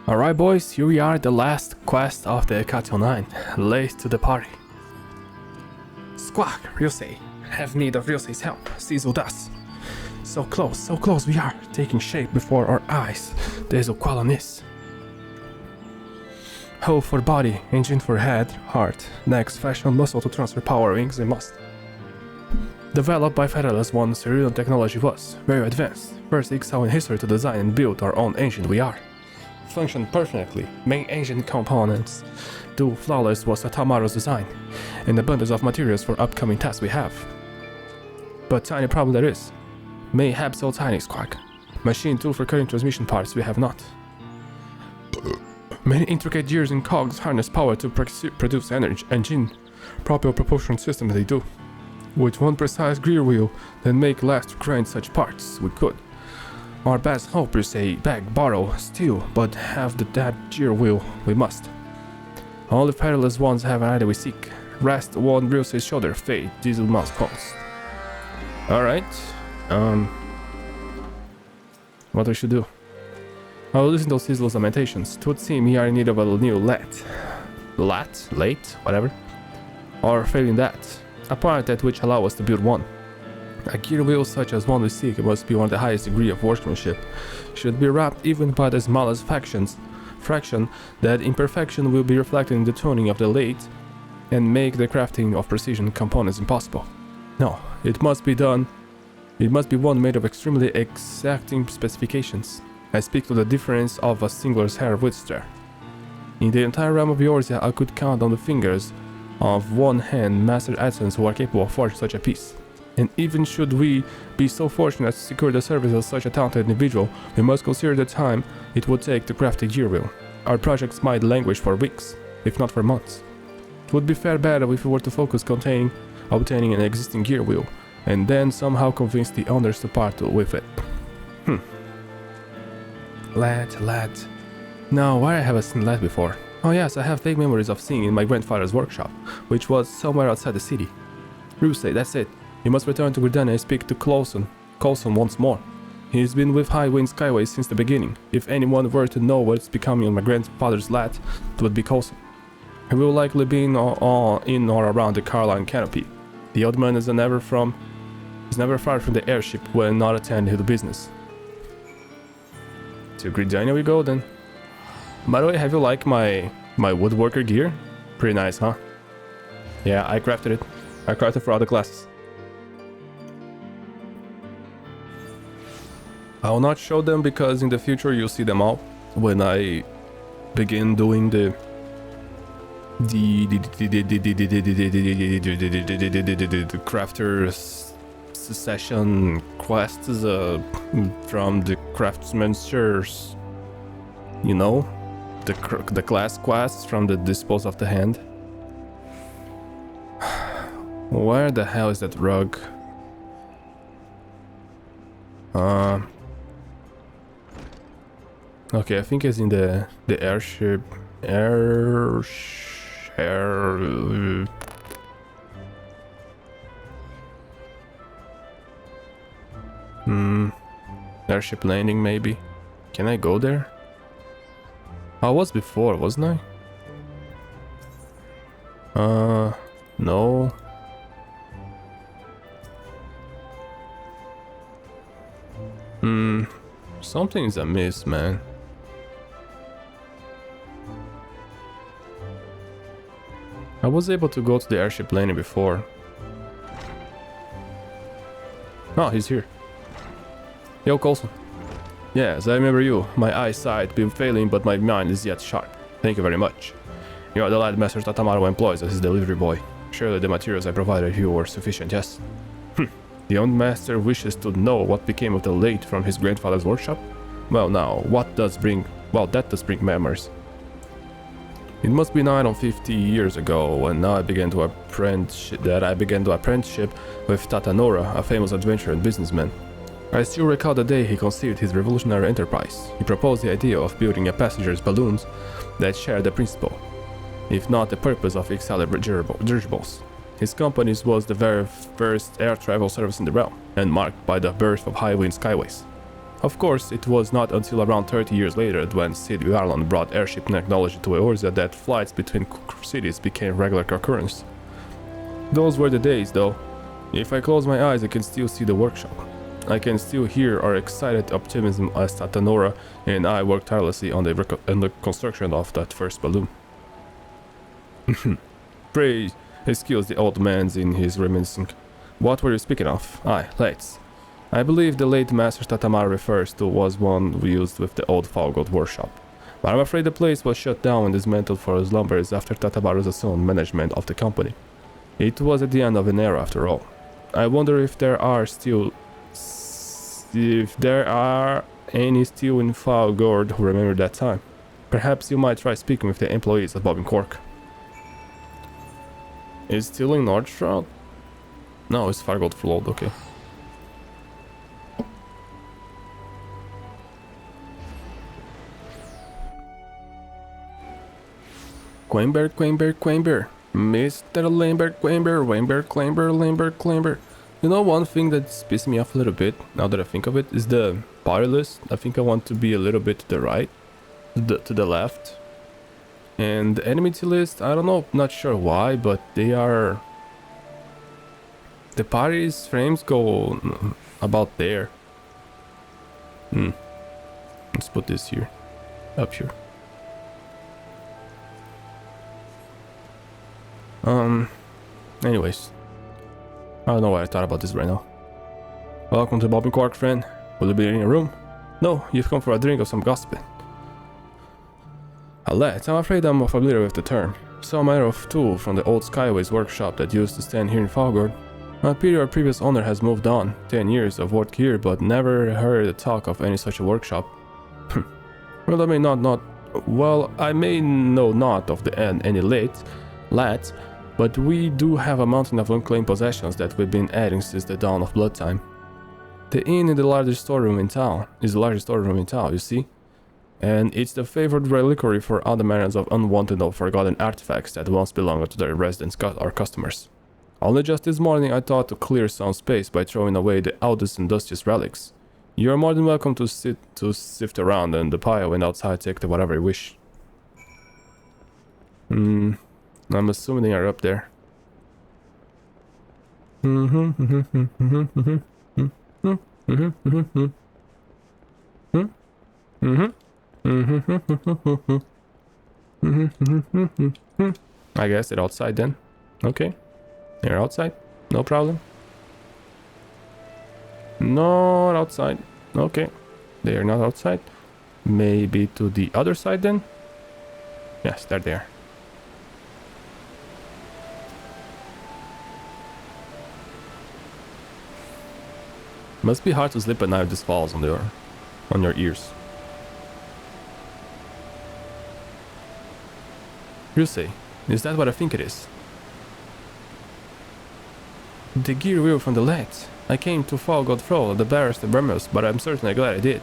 Alright boys, here we are at the last quest of the XIV, Lathe to the party. Squawk, Ryusei. Have need of Ryusei's help. Ixals does. So close we are, taking shape before our eyes. There's a colonist. Hull for body, engine for head, heart, next fashion muscle to transfer power, wings and must. Developed by FFXIV, Cerulean technology was very advanced. First Ixals in history to design and build our own engine we are. Function perfectly, main engine components do flawless was Atamaro's design, and abundance of materials for upcoming tasks we have. But tiny problem there is. Mayhap so tiny, Squawk. Machine tool for current transmission parts we have not. Many intricate gears and cogs harness power to produce energy, engine, proper propulsion system they do. With one precise gear wheel that make last to grind such parts, we could. Our best hope is a beg, borrow, steal, but have that gear wheel we must. Only perilous ones have an idea we seek. Rest one Ryusei's shoulder, fate, diesel must cost. Alright, what we should do? I will listen to Ixals' lamentations. It would seem we are in need of a new Lathe, whatever. Or failing that, a part that which allow us to build one. A gear wheel such as one we seek must be on the highest degree of workmanship, should be wrapped even by the smallest fraction that imperfection will be reflected in the tuning of the lathe and make the crafting of precision components impossible. No, it must be one made of extremely exacting specifications. I speak to the difference of a singular hair width. In the entire realm of Eorzea, I could count on the fingers of one hand master artisans who are capable of forging such a piece. And even should we be so fortunate to secure the service of such a talented individual, we must consider the time it would take to craft a gear wheel. Our projects might languish for weeks, if not for months. It would be fair better if we were to focus obtaining an existing gear wheel, and then somehow convince the owners to part with it. Lathe. No, where have I seen Lathe before? Oh yes, I have vague memories of seeing it in my grandfather's workshop, which was somewhere outside the city. Ryusei, that's it. You must return to Gridana and speak to Coulson once more. He's been with High Wind Skyways since the beginning. If anyone were to know what's becoming of my grandfather's Lathe, it would be Coulson. He will likely be in or around the Carline canopy. The old man is never far from the airship when not attending to business. To Gridana we go then. By the way, have you liked my woodworker gear? Pretty nice, huh? Yeah, I crafted it. I crafted for other classes. I will not show them because in the future you'll see them all when I begin doing the crafters session quests from the craftsmanshers, you know, the class quests from the dispose of the hand. Where the hell is that rug? Okay, I think it's in the airship. Airship landing maybe. Can I go there? I was before, wasn't I? No. Something's amiss, man. I was able to go to the airship landing before. Oh, he's here. Yo, Coulson. Yes, I remember you. My eyesight been failing, but my mind is yet sharp. Thank you very much. You are the lad Master Tatamaro employs as his delivery boy. Surely the materials I provided you were sufficient, yes? The young master wishes to know what became of the lathe from his grandfather's workshop? Well now, that does bring memories. It must be 9 or 50 years ago when I began to apprenticeship with Tatanora, a famous adventurer and businessman. I still recall the day he conceived his revolutionary enterprise. He proposed the idea of building a passenger's balloons that shared the principle, if not the purpose, of Ixals dirigibles. His company was the very first air travel service in the realm, and marked by the birth of High Wind Skyways. Of course, it was not until around 30 years later, when Sid Garland brought airship technology to Eorzea, that flights between cities became regular occurrence. Those were the days, though. If I close my eyes, I can still see the workshop. I can still hear our excited optimism as Tatanora and I worked tirelessly on the construction of that first balloon. Pray excuse the old man's in his reminiscing. What were you speaking of? Aye, Lathe. I believe the late Master Tatamara refers to was one we used with the old Falgoth workshop. But I'm afraid the place was shut down and dismantled for his slumbers after Tatamara's assumed management of the company. It was at the end of an era after all. I wonder if there are any still in Falgord who remember that time. Perhaps you might try speaking with the employees at Bobbin Cork. Is still in Nordshroud? No, it's Fargold Flood, okay. Quaimber, Quaimber, Quaimber. Mr. Lambert, Quaimber, Wamber, Clamber, Lambert, Clamber. You know, one thing that's pissing me off a little bit, now that I think of it, is the party list. I think I want to be a little bit to the right, to the left. And the enmity list, I don't know, not sure why, but they are... The party's frames go about there. Let's put this here, up here. Anyways. I don't know why I thought about this right now. Welcome to Bobbin Cork, friend. Will you be in your room? No, you've come for a drink of some gossiping. Lathe, I'm afraid I'm familiar with the term. So I'm of two from the old Skyways workshop that used to stand here in Falgord. I appear our previous owner has moved on. 10 years of work here, but never heard the talk of any such a workshop. Well, I may know not of the any lads, but we do have a mountain of unclaimed possessions that we've been adding since the dawn of blood time. The inn is the largest storeroom in town, you see? And it's the favorite reliquary for all the manners of unwanted or forgotten artifacts that once belonged to their residents or customers. Only just this morning I thought to clear some space by throwing away the oldest and dustiest relics. You are more than welcome to sift around in the pile and outside take to whatever you wish. I'm assuming they are up there. I guess they're outside then. Okay. They're outside. No problem. Not outside. Okay. They are not outside. Maybe to the other side then? Yes, they're there. Must be hard to sleep at night if this falls on your ears. You say, is that what I think it is? The gear wheel from the Lathe. I came to Falgoth Throw the barest of Bremos, but I'm certainly glad I did.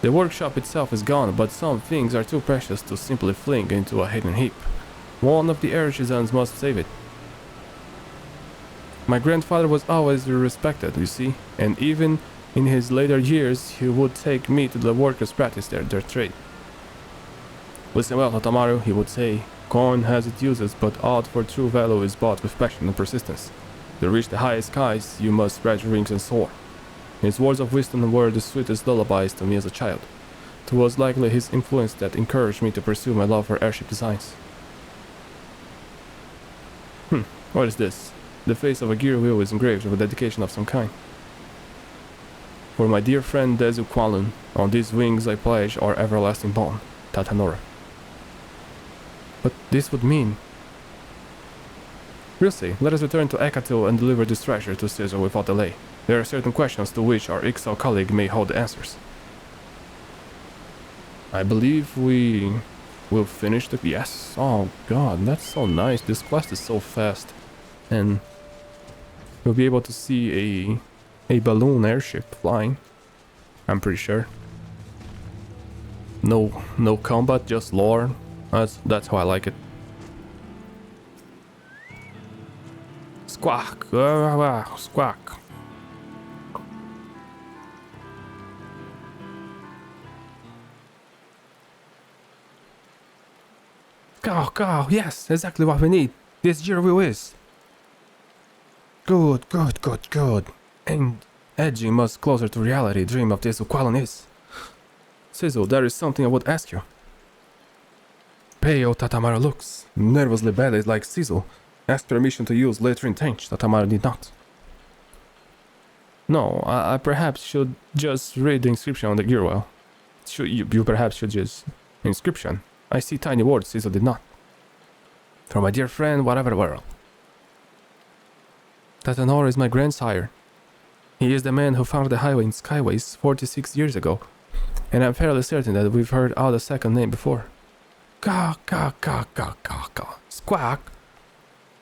The workshop itself is gone, but some things are too precious to simply fling into a hidden heap. One of the artisans must save it. My grandfather was always respected, you see, and even in his later years he would take me to the workers practice their trade. Listen well, Tatamaru, he would say, coin has its uses, but aught for true value is bought with passion and persistence. To reach the highest skies, you must spread your wings and soar. His words of wisdom were the sweetest lullabies to me as a child. It was likely his influence that encouraged me to pursue my love for airship designs. What is this? The face of a gear wheel is engraved with a dedication of some kind. For my dear friend Dezu Qualun, on these wings I pledge our everlasting bond, Tatanora. But this would mean... We'll see. Let us return to Ekatil and deliver this treasure to Caesar without delay. There are certain questions to which our Ixal colleague may hold the answers. I believe we will finish the... Yes! Oh god, that's so nice. This quest is so fast. And we'll be able to see a balloon airship flying. I'm pretty sure. No combat, just lore. That's how I like it. Squawk! Squawk! Go, yes, exactly what we need. This gear wheel is. Good. And edging much closer to reality, dream of this Uqualan is. Sizzle, there is something I would ask you. Pale Tatamara looks, nervously balanced like Sizzle. Asked permission to use later in Tench, Tatamara did not. No, I perhaps should just read the inscription on the gear wheel. You perhaps should just... Inscription. I see tiny words, Sizzle did not. For my dear friend, whatever world. Tatanor is my grandsire. He is the man who founded the highway in Skyways 46 years ago, and I'm fairly certain that we've heard all the second name before. Squawk!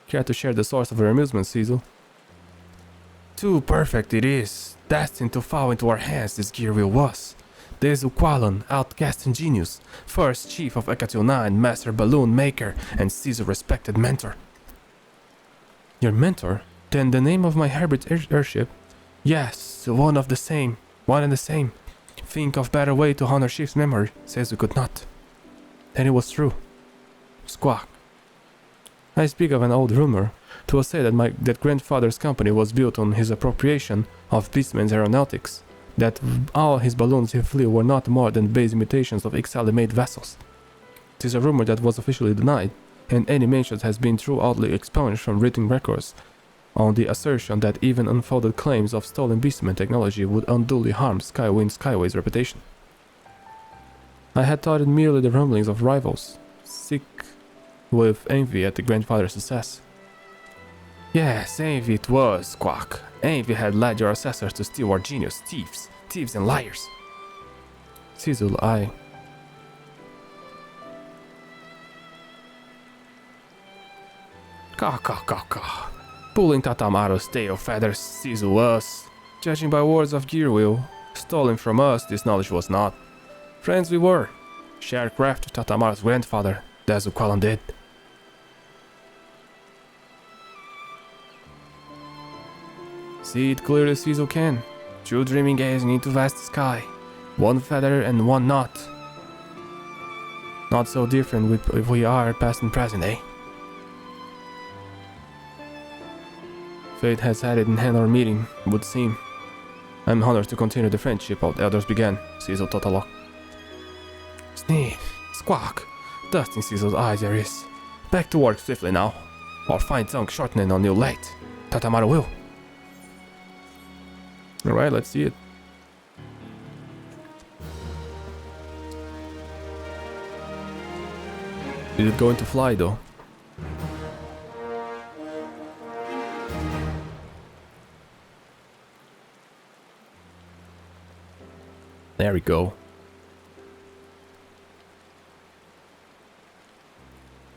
Care to share the source of your amusement, Sizzle? Too perfect it is. Destined to fall into our hands this gear wheel was. This Uqualan, outcast and genius, first chief of XIV, master balloon maker, and Sizzle respected mentor. Your mentor? Then the name of my hybrid airship? Yes, one and the same. Think of better way to honor Chief's memory, says we could not. Then it was true. Squawk. I speak of an old rumor. 'Twas said that grandfather's company was built on his appropriation of Beastman's aeronautics, that all his balloons he flew were not more than base imitations of XIV-made vessels. 'Tis a rumor that was officially denied, and any mention has been throughoutly expunged from written records, on the assertion that even unfounded claims of stolen Beastman technology would unduly harm Skyway's reputation. I had thought it merely the rumblings of rivals, sick with envy at the grandfather's success. Yes, envy it was, Squawk. Envy had led your ancestors to steal our genius, thieves and liars. Sizzle, I... Caw. Pulling Tatamaro's tail feathers, Sizzle was. Judging by words of gear wheel, stolen from us, this knowledge was not. Friends we were. Shared craft with Tatamaro's grandfather, that's what Uqualan did. See it clearly as Sizzle can. True dreaming gazing into vast sky. One feather and one not. Not so different if we are past and present, eh? Fate has had it in hand our meeting, would seem. I'm honored to continue the friendship our elders began, Sizzle Totalok. Sneeze, Squawk, dust in Sizzle's eyes there is. Back to work swiftly now. Our fine tongue shortening on new Lathe. Tatamaro will. Alright, let's see it. Is it going to fly though? There we go.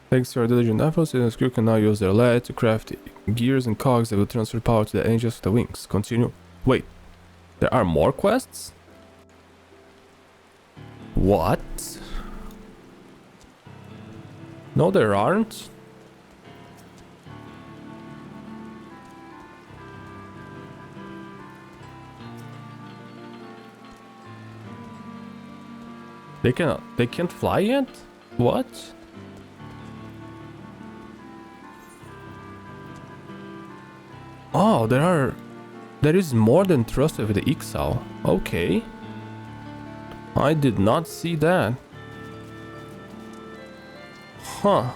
Thanks to our diligent efforts, the crew can now use their Lathe to craft gears and cogs that will transfer power to the angels of the wings. Continue. Wait, there are more quests? What? No, there aren't. They can't fly yet? What? Oh, there is more than trust with the Ixal. Okay. I did not see that. Huh.